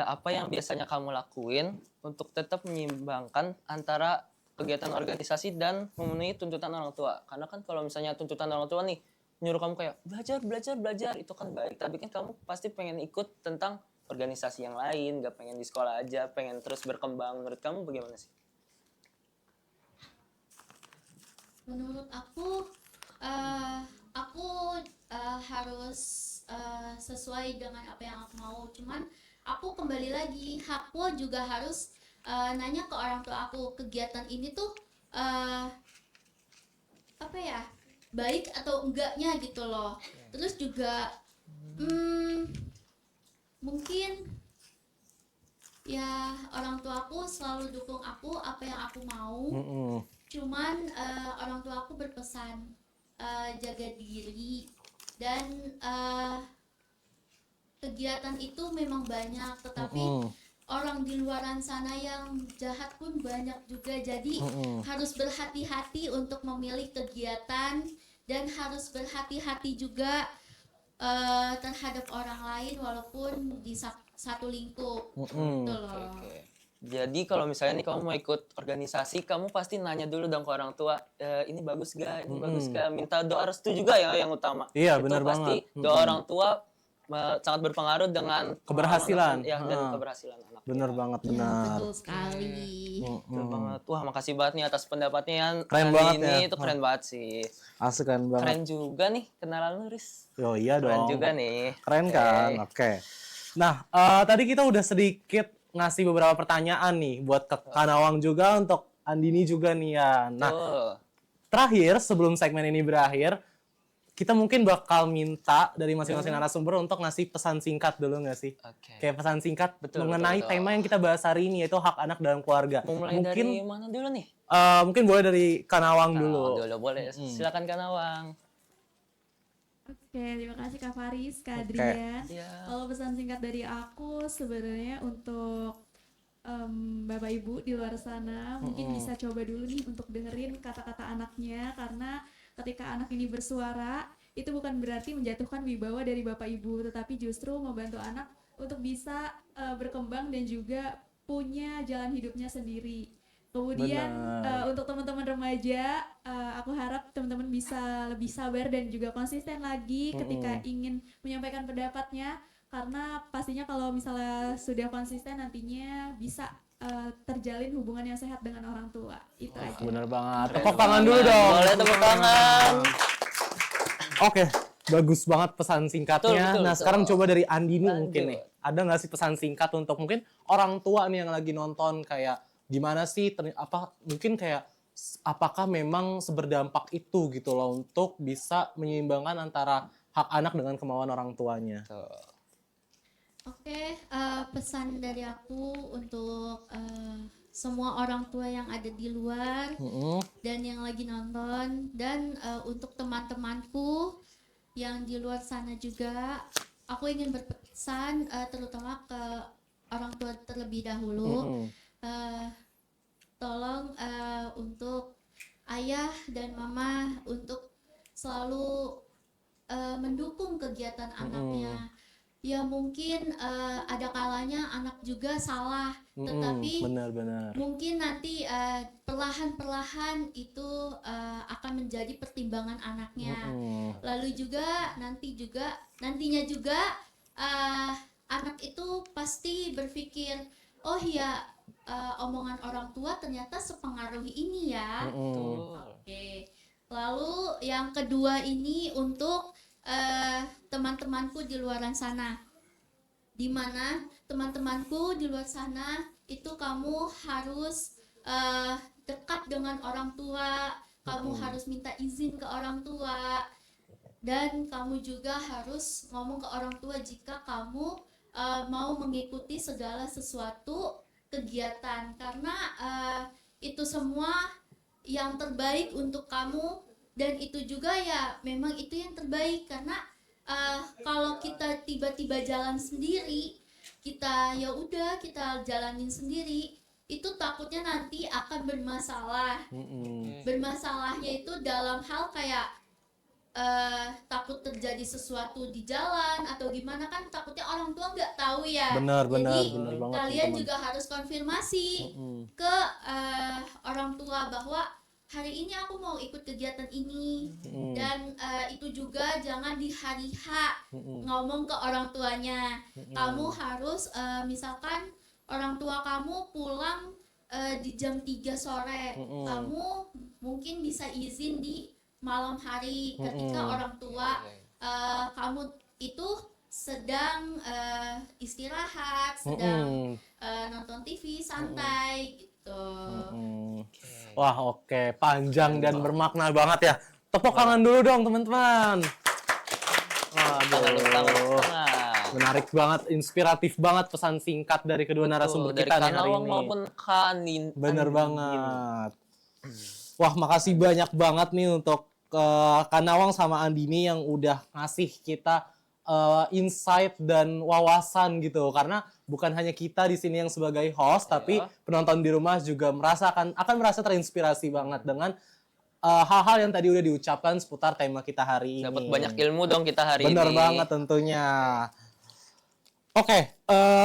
Apa yang biasanya kamu lakuin untuk tetap menyeimbangkan antara kegiatan organisasi dan memenuhi tuntutan orang tua? Karena kan kalau misalnya tuntutan orang tua nih nyuruh kamu kayak belajar itu kan baik, tapi kan kamu pasti pengen ikut tentang organisasi yang lain, gak pengen di sekolah aja, pengen terus berkembang. Menurut kamu bagaimana sih? Menurut aku harus sesuai dengan apa yang aku mau. Cuman aku kembali lagi, aku juga harus nanya ke orang tua aku, kegiatan ini tuh apa ya, baik atau enggaknya gitu loh. Terus juga mungkin ya orang tua aku selalu dukung aku apa yang aku mau. Cuman orang tua aku berpesan jaga diri, dan kegiatan itu memang banyak, tetapi orang di luaran sana yang jahat pun banyak juga. Jadi harus berhati-hati untuk memilih kegiatan, dan harus berhati-hati juga terhadap orang lain walaupun di satu lingkup Mm-mm. gitu loh. Oke. Jadi kalau misalnya nih kamu mau ikut organisasi, kamu pasti nanya dulu dong ke orang tua, ini bagus gak, ini bagus gak, minta doa restu juga ya yang utama. Iya, Itu benar pasti banget. doa orang tua sangat berpengaruh dengan Keberhasilan. ya, dan Ah. keberhasilan anak. Bener banget, Ya, benar. betul sekali. Betul banget. Wah, makasih banget nih atas pendapatnya yang Keren kali banget ini. ya. Itu keren banget sih. Asik kan banget. Keren juga nih kenalan lu, Riz. Oh iya Keren dong. juga nih. Keren kan? Oke. Nah, tadi kita udah sedikit ngasih beberapa pertanyaan nih buat ke Kanawang juga, untuk Andini juga nih ya. Nah, Tuh. terakhir sebelum segmen ini berakhir, kita mungkin bakal minta dari masing-masing narasumber untuk ngasih pesan singkat dulu nggak sih? Oke. Kayak pesan singkat Betul, mengenai betul. tema yang kita bahas hari ini, yaitu hak anak dalam keluarga. Mau mulai Mungkin dari mana dulu nih? mungkin boleh dari Kanawang dulu. Dulu boleh. Silakan Kanawang. Oke, terima kasih Kak Faris, Kak Oke. Adrian. Ya. Kalau pesan singkat dari aku sebenarnya untuk Bapak Ibu di luar sana mungkin bisa coba dulu nih untuk dengerin kata-kata anaknya, karena ketika anak ini bersuara itu bukan berarti menjatuhkan wibawa dari Bapak Ibu, tetapi justru membantu anak untuk bisa berkembang dan juga punya jalan hidupnya sendiri. Kemudian Benar. untuk teman-teman remaja, aku harap teman-teman bisa lebih sabar dan juga konsisten lagi ketika ingin menyampaikan pendapatnya, karena pastinya kalau misalnya sudah konsisten nantinya bisa terjalin hubungan yang sehat dengan orang tua. Itu aja. Bener banget. Keren Tepuk tangan banget. dulu dong. Boleh tepuk tangan. Oke, bagus banget pesan singkatnya. Betul, Nah, betul. sekarang coba dari Andini Lanjut. mungkin nih. Ada nggak sih pesan singkat untuk mungkin orang tua nih yang lagi nonton, kayak gimana sih mungkin kayak apakah memang seberdampak itu gitu loh untuk bisa menyeimbangkan antara hak anak dengan kemauan orang tuanya. Tuh. Oke, pesan dari aku untuk semua orang tua yang ada di luar dan yang lagi nonton, dan untuk teman-temanku yang di luar sana juga, aku ingin berpesan terutama ke orang tua terlebih dahulu. Tolong untuk ayah dan mama untuk selalu mendukung kegiatan anaknya. Ya mungkin ada kalanya anak juga salah, tetapi Benar-benar. mungkin nanti perlahan-perlahan itu akan menjadi pertimbangan anaknya. Lalu juga nantinya juga anak itu pasti berpikir, oh ya, omongan orang tua ternyata sepengaruh ini ya. Oke. Lalu yang kedua ini untuk teman-temanku di luar sana, di mana teman-temanku di luar sana itu kamu harus dekat dengan orang tua, kamu harus minta izin ke orang tua, dan kamu juga harus ngomong ke orang tua jika kamu mau mengikuti segala sesuatu kegiatan, karena itu semua yang terbaik untuk kamu, dan itu juga ya memang itu yang terbaik, karena kalau kita tiba-tiba jalan sendiri, kita ya udah kita jalanin sendiri, itu takutnya nanti akan bermasalah. Bermasalahnya itu dalam hal kayak takut terjadi sesuatu di jalan atau gimana, kan takutnya orang tua nggak tahu ya. Benar Jadi banget, kalian teman-teman. juga harus konfirmasi ke orang tua bahwa hari ini aku mau ikut kegiatan ini, dan itu juga jangan di hari H ngomong ke orang tuanya. Kamu harus misalkan orang tua kamu pulang di jam 3 sore, kamu mungkin bisa izin di malam hari ketika orang tua kamu itu sedang istirahat, sedang nonton TV santai gitu. Wah, oke. Panjang dan bermakna banget ya. Tepuk tangan dulu dong, teman-teman. Tangan. Menarik banget, inspiratif banget pesan singkat dari kedua narasumber Dari kita nih hari Kanawang ini. maupun Kanin. Bener banget. Wah, makasih banyak banget nih untuk Kanawang sama Andini yang udah ngasih kita insight dan wawasan gitu, karena bukan hanya kita di sini yang sebagai host, tapi penonton di rumah juga akan merasa terinspirasi banget dengan hal-hal yang tadi udah diucapkan seputar tema kita hari ini. Dapat banyak ilmu dong kita hari Bener ini. banget tentunya. Oke,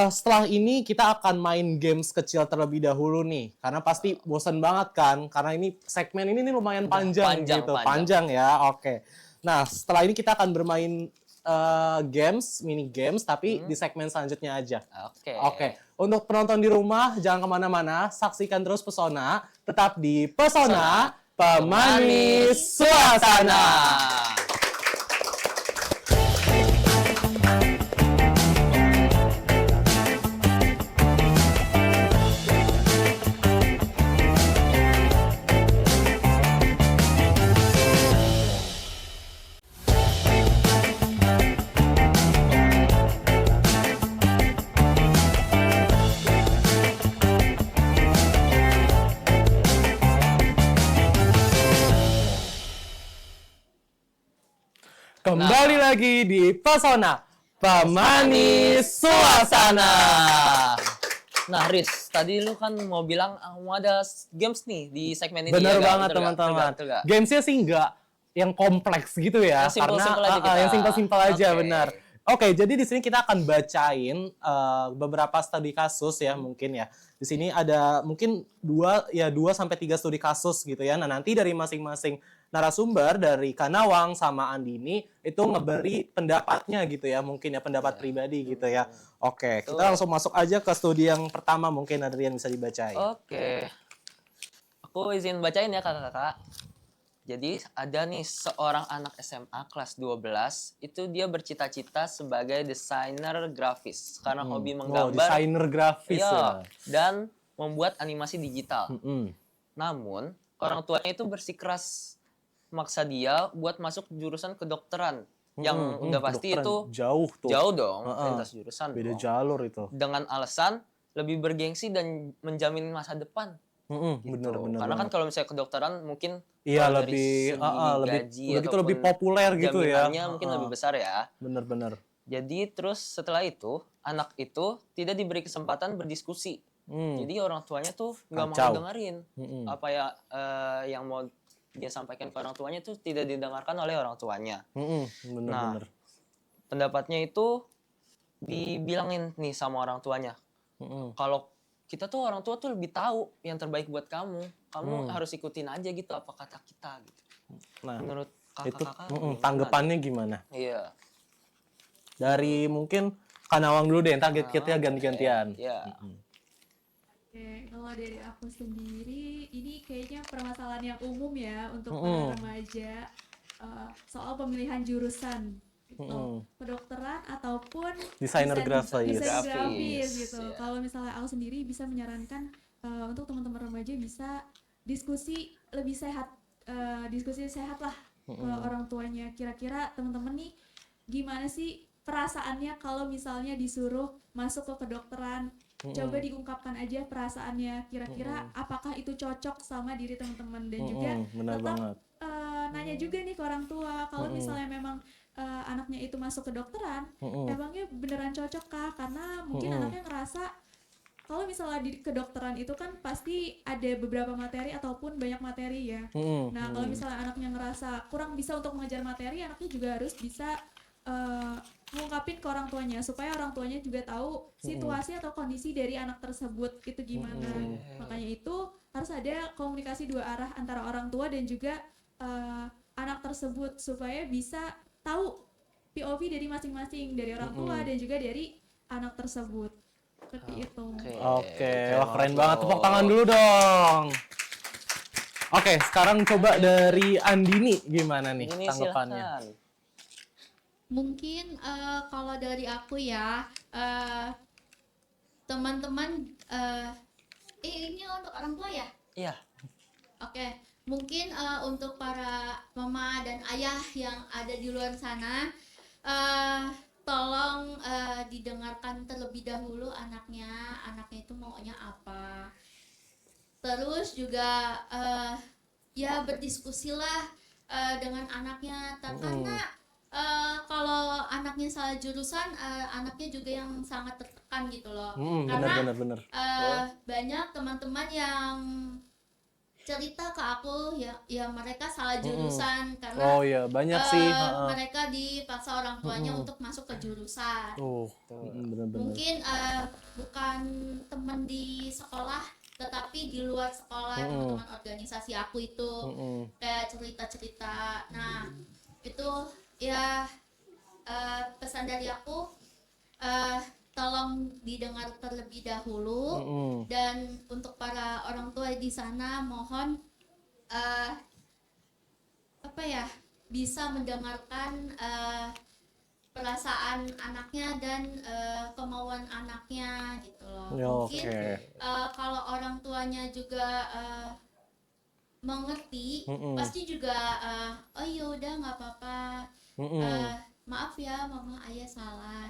setelah ini kita akan main games kecil terlebih dahulu nih, karena pasti bosan banget kan, karena ini segmen ini nih lumayan panjang gitu, panjang ya. Oke, nah setelah ini kita akan bermain mini games, tapi di segmen selanjutnya aja. Oke, untuk penonton di rumah jangan kemana-mana, saksikan terus Pesona, tetap di Pesona Pemanis Suasana. Kembali lagi di Pesona Pemanis Suasana. Nah, Riz, tadi lu kan mau bilang mau ada games nih di segmen ini. Bener ya, banget teman-teman. Betul nggak? Gamesnya sih nggak yang kompleks gitu ya, Yang simple-simple aja kita. yang simpel-simpel aja, Oke. benar. Oke, jadi di sini kita akan bacain beberapa studi kasus ya mungkin ya. Di sini ada mungkin 2 sampai 3 studi kasus gitu ya. Nah, nanti dari masing-masing narasumber dari Kanawang sama Andini itu ngeberi pendapatnya gitu ya, mungkin ya pendapat pribadi gitu ya. Oke, kita langsung masuk aja ke studi yang pertama, mungkin Adrian bisa dibacain. Oke. Aku izin bacain ya kakak-kakak. Jadi ada nih seorang anak SMA kelas 12, itu dia bercita-cita sebagai desainer grafis karena hobi menggambar. Desainer grafis ya. Dan membuat animasi digital. Mm-mm. Namun, orang tuanya itu bersikeras maksa dia buat masuk jurusan kedokteran. Yang udah pasti kedokteran itu jauh tuh. jauh dong, lintas jurusan. Beda dong. jalur itu. Dengan alasan lebih bergengsi dan menjamin masa depan. Gitu. Bener. Karena kan kalau misalnya kedokteran mungkin Iya, kalau dari lebih segi lebih gaji udah gitu ataupun lebih populer gitu ya. jaminannya mungkin lebih besar ya. Bener. Jadi terus setelah itu anak itu tidak diberi kesempatan berdiskusi. Jadi orang tuanya tuh nggak mau Kacau. dengerin apa ya yang mau dia sampaikan ke orang tuanya itu tidak didengarkan oleh orang tuanya. Bener. Pendapatnya itu dibilangin nih sama orang tuanya. Kalau kita tuh orang tua tuh lebih tahu yang terbaik buat kamu. Kamu harus ikutin aja gitu apa kata kita gitu. Nah, Menurut itu kakak-kakak gimana? tanggapannya gimana? Iya. Dari mungkin Kanawang dulu deh, ntar kita ganti-gantian. Iya. Oke, kalau dari aku sendiri, ini kayaknya permasalahan yang umum ya untuk para remaja soal pemilihan jurusan gitu, kedokteran ataupun Desainer grafis. desain grafis gitu. Iya. Kalau misalnya aku sendiri bisa menyarankan untuk teman-teman remaja bisa diskusi lebih sehat, diskusi sehat lah ke orang tuanya. Kira-kira teman-teman nih gimana sih perasaannya kalau misalnya disuruh masuk ke kedokteran? Coba diungkapkan aja perasaannya, kira-kira apakah itu cocok sama diri teman-teman, dan juga Benar tetap banget. nanya juga nih ke orang tua kalau misalnya memang anaknya itu masuk ke kedokteran, emangnya beneran cocok kah? Karena mungkin anaknya ngerasa kalau misalnya di kedokteran itu kan pasti ada beberapa materi ataupun banyak materi ya. Nah, kalau misalnya anaknya ngerasa kurang bisa untuk mengejar materi, anaknya juga harus bisa ngungkapin ke orang tuanya supaya orang tuanya juga tahu situasi atau kondisi dari anak tersebut itu gimana. Makanya itu harus ada komunikasi 2 arah antara orang tua dan juga anak tersebut supaya bisa tahu POV dari masing-masing, dari orang tua dan juga dari anak tersebut. Seperti itu. Oke, wah keren banget. Tepuk tangan dulu dong. Oke, sekarang coba dari Andini gimana nih Ini tanggapannya? silakan. Mungkin kalau dari aku ya, teman-teman, ini untuk orang tua ya? Iya. Oke, mungkin untuk para mama dan ayah yang ada di luar sana, tolong didengarkan terlebih dahulu anaknya itu maunya apa. Terus juga ya berdiskusilah dengan anaknya, karena kalau anaknya salah jurusan, anaknya juga yang sangat tertekan gitu loh. Karena Bener. banyak teman-teman yang cerita ke aku ya mereka salah jurusan karena Oh iya, banyak sih. mereka dipaksa orang tuanya untuk masuk ke jurusan. Bener-bener. Mungkin bukan teman di sekolah tetapi di luar sekolah, teman-teman organisasi aku itu kayak cerita-cerita. Nah itu ya pesan dari aku, tolong didengar terlebih dahulu. Dan untuk para orang tua di sana mohon bisa mendengarkan perasaan anaknya dan kemauan anaknya gitu loh. Mungkin kalau orang tuanya juga mengerti, pasti juga oh iya udah nggak apa-apa, maaf ya mama ayah salah.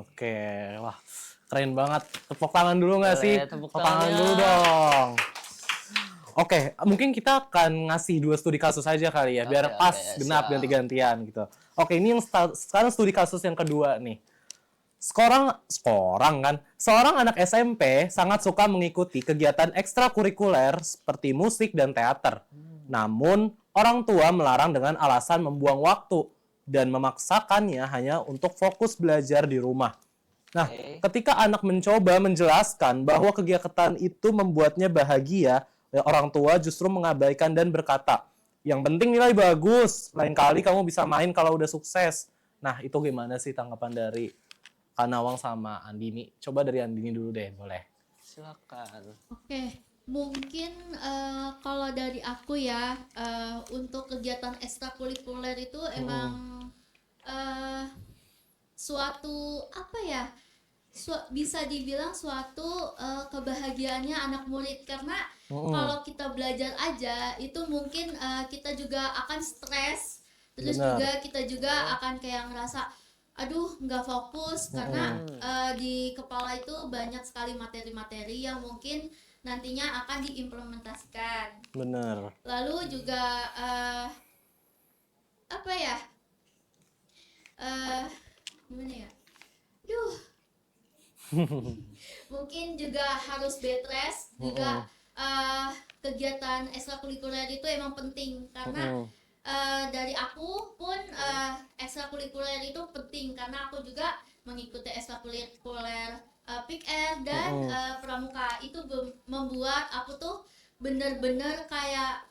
Oke, wah keren banget. Tepuk tangan dulu nggak sih? Boleh, tepuk tangan tangannya. dulu dong. Oke, mungkin kita akan ngasih 2 studi kasus aja kali ya, biar Oke, pas siap. genap ganti-gantian gitu. Oke, ini yang sekarang studi kasus yang kedua nih. Seorang anak SMP sangat suka mengikuti kegiatan ekstrakurikuler seperti musik dan teater. Namun, orang tua melarang dengan alasan membuang waktu dan memaksakannya hanya untuk fokus belajar di rumah. Nah, ketika anak mencoba menjelaskan bahwa kegiatan itu membuatnya bahagia, orang tua justru mengabaikan dan berkata, yang penting nilai bagus, lain kali kamu bisa main kalau udah sukses. Nah, itu gimana sih tanggapan dari Kak Nawang sama Andini? Coba dari Andini dulu deh, boleh. Silakan. Oke, mungkin kalau dari aku ya, untuk kegiatan ekstrakurikuler itu emang suatu bisa dibilang suatu kebahagiaannya anak murid, karena kalau kita belajar aja itu mungkin kita juga akan stres, terus juga kita juga akan kayak ngerasa aduh nggak fokus karena di kepala itu banyak sekali materi-materi yang mungkin nantinya akan diimplementasikan. Bener. Lalu juga gimana ya? Mungkin juga harus bed rest juga. Kegiatan ekstrakurikuler itu emang penting karena dari aku pun ekstrakurikuler itu penting karena aku juga mengikuti ekstrakurikuler PIKR dan pramuka. Itu membuat aku tuh bener-bener kayak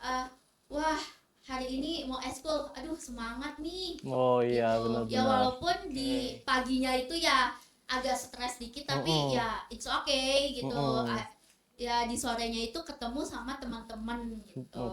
wah hari ini mau eskul, aduh semangat nih. Oh iya, gitu. benar-benar. Ya walaupun di paginya itu ya agak stres dikit tapi ya it's okay gitu. Ya di sorenya itu ketemu sama teman-teman gitu.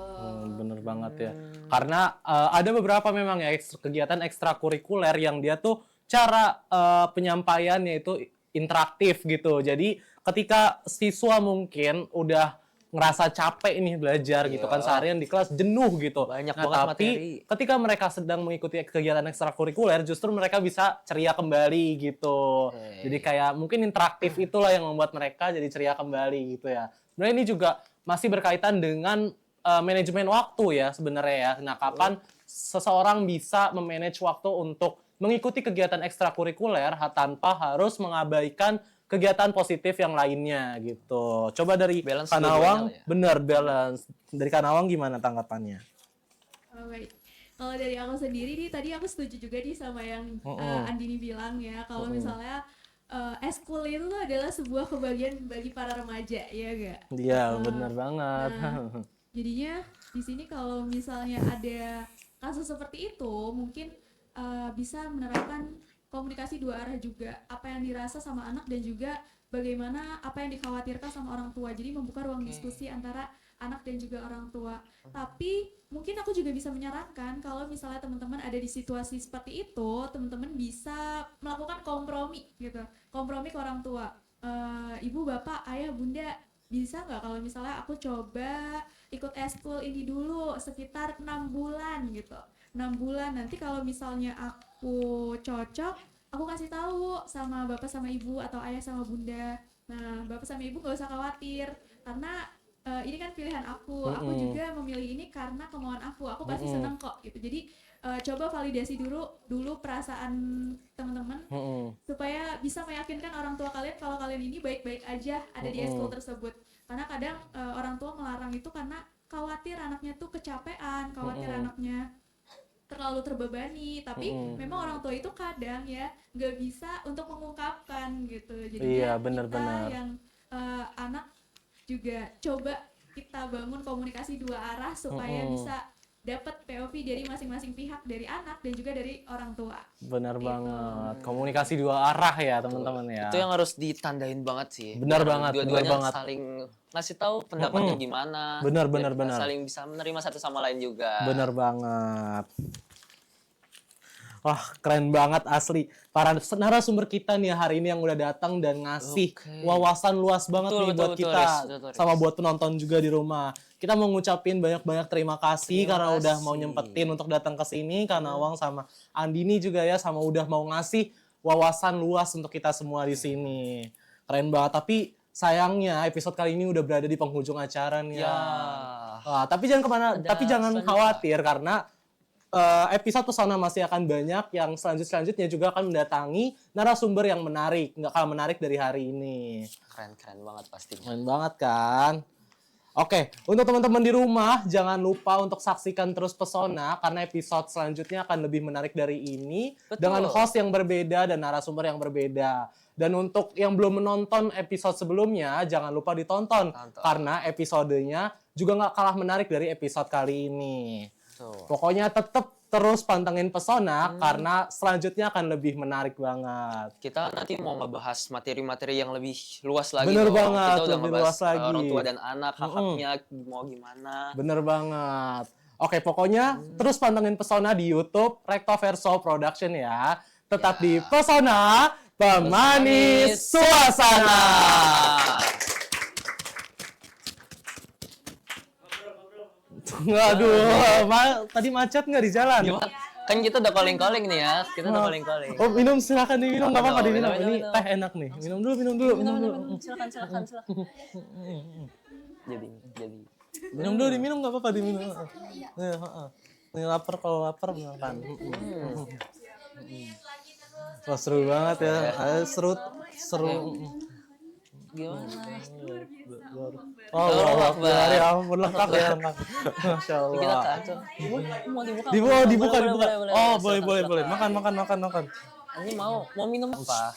Bener banget ya. Karena ada beberapa memang ya kegiatan ekstrakurikuler yang dia tuh cara penyampaiannya itu interaktif gitu. Jadi ketika siswa mungkin udah ngerasa capek nih belajar gitu kan seharian di kelas jenuh gitu. Banyak nah, banget tapi materi. ketika mereka sedang mengikuti kegiatan ekstrakurikuler justru mereka bisa ceria kembali gitu. Jadi kayak mungkin interaktif itulah yang membuat mereka jadi ceria kembali gitu ya. Sebenarnya ini juga masih berkaitan dengan manajemen waktu ya sebenarnya ya. Nah, kapan seseorang bisa memanage waktu untuk mengikuti kegiatan ekstrakurikuler tanpa harus mengabaikan kegiatan positif yang lainnya gitu. Coba dari Balance Kak Nawang, dua-duanya ya? bener balance. Dari Kak Nawang gimana tanggapannya? Baik. Kalau dari aku sendiri nih, tadi aku setuju juga nih sama yang Andini bilang ya. Kalau misalnya eskul itu tuh adalah sebuah kebahagiaan bagi para remaja, ya gak? Iya, bener banget. Jadinya di sini kalau misalnya ada kasus seperti itu, mungkin bisa menerapkan komunikasi 2 arah juga, apa yang dirasa sama anak dan juga bagaimana apa yang dikhawatirkan sama orang tua. Jadi membuka ruang diskusi antara anak dan juga orang tua. Tapi mungkin aku juga bisa menyarankan kalau misalnya teman-teman ada di situasi seperti itu, teman-teman bisa melakukan kompromi gitu, kompromi ke orang tua. Ibu, bapak, ayah, bunda, bisa nggak kalau misalnya aku coba ikut eskul ini dulu sekitar 6 bulan gitu. 6 bulan, nanti kalau misalnya aku cocok, aku kasih tahu sama bapak sama ibu atau ayah sama bunda. Nah, bapak sama ibu gak usah khawatir karena ini kan pilihan aku juga memilih ini karena kemauan aku pasti seneng kok gitu. Jadi coba validasi dulu perasaan teman-teman supaya bisa meyakinkan orang tua kalian kalau kalian ini baik-baik aja ada di ekskul tersebut. Karena kadang orang tua melarang itu karena khawatir anaknya tuh kecapean, khawatir anaknya terlalu terbebani, tapi memang orang tua itu kadang ya nggak bisa untuk mengungkapkan gitu. Jadi kita yang anak juga coba kita bangun komunikasi dua arah supaya bisa dapat POV dari masing-masing pihak, dari anak dan juga dari orang tua. Benar banget. Komunikasi dua arah ya teman-teman ya. Itu yang harus ditandain banget sih. Benar banget. Dua-duanya saling ngasih tahu pendapatnya gimana. Benar. Saling bisa menerima satu sama lain juga. Benar banget. Wah, keren banget asli. Para narasumber kita nih hari ini yang udah datang dan ngasih wawasan luas banget nih buat kita. Sama buat penonton juga di rumah. Kita mau ngucapin banyak-banyak terima kasih karena udah mau nyempetin untuk datang ke sini. Karena Awang sama Andini juga ya sama udah mau ngasih wawasan luas untuk kita semua di sini. Keren banget. Tapi sayangnya episode kali ini udah berada di penghujung acara nih. Ya. Wah, tapi jangan kemana, tapi jangan khawatir karena episode pesona masih akan banyak yang selanjutnya juga akan mendatangi narasumber yang menarik, nggak kalah menarik dari hari ini. Keren banget pastinya. Keren banget kan? Oke, untuk teman-teman di rumah jangan lupa untuk saksikan terus Pesona karena episode selanjutnya akan lebih menarik dari ini. Betul. Dengan host yang berbeda dan narasumber yang berbeda. Dan untuk yang belum menonton episode sebelumnya jangan lupa ditonton karena episodenya juga nggak kalah menarik dari episode kali ini. Pokoknya tetap terus pantengin Pesona karena selanjutnya akan lebih menarik banget. Kita nanti mau ngebahas materi-materi yang lebih luas lagi. Bener dong. banget, Kita udah lebih ngebahas luas lagi. orang tua dan anak, hak-haknya mau gimana. Bener banget. Oke, pokoknya terus pantengin Pesona di YouTube Rectoverso Production ya. Tetap di Pesona, pemanis suasana. Waduh, tadi macet nggak di jalan? Gimana? Kan kita udah calling-calling nih ya. Kita udah calling-calling. Oh, minum silakan diminum, nggak apa-apa diminum. minum, Ini minum. teh enak nih. Minum dulu. Silakan. Jadi. Minum dulu, diminum nggak apa-apa diminum. Ini lapar, kalau lapar makan. Wah, seru banget ya. Seru. Gimana? Oh, ya ampun lengkap ya. Masya Allah. Kita kacau. Mau dibuka. Dibuka. Oh, boleh. Makan. Ini mau minum apa?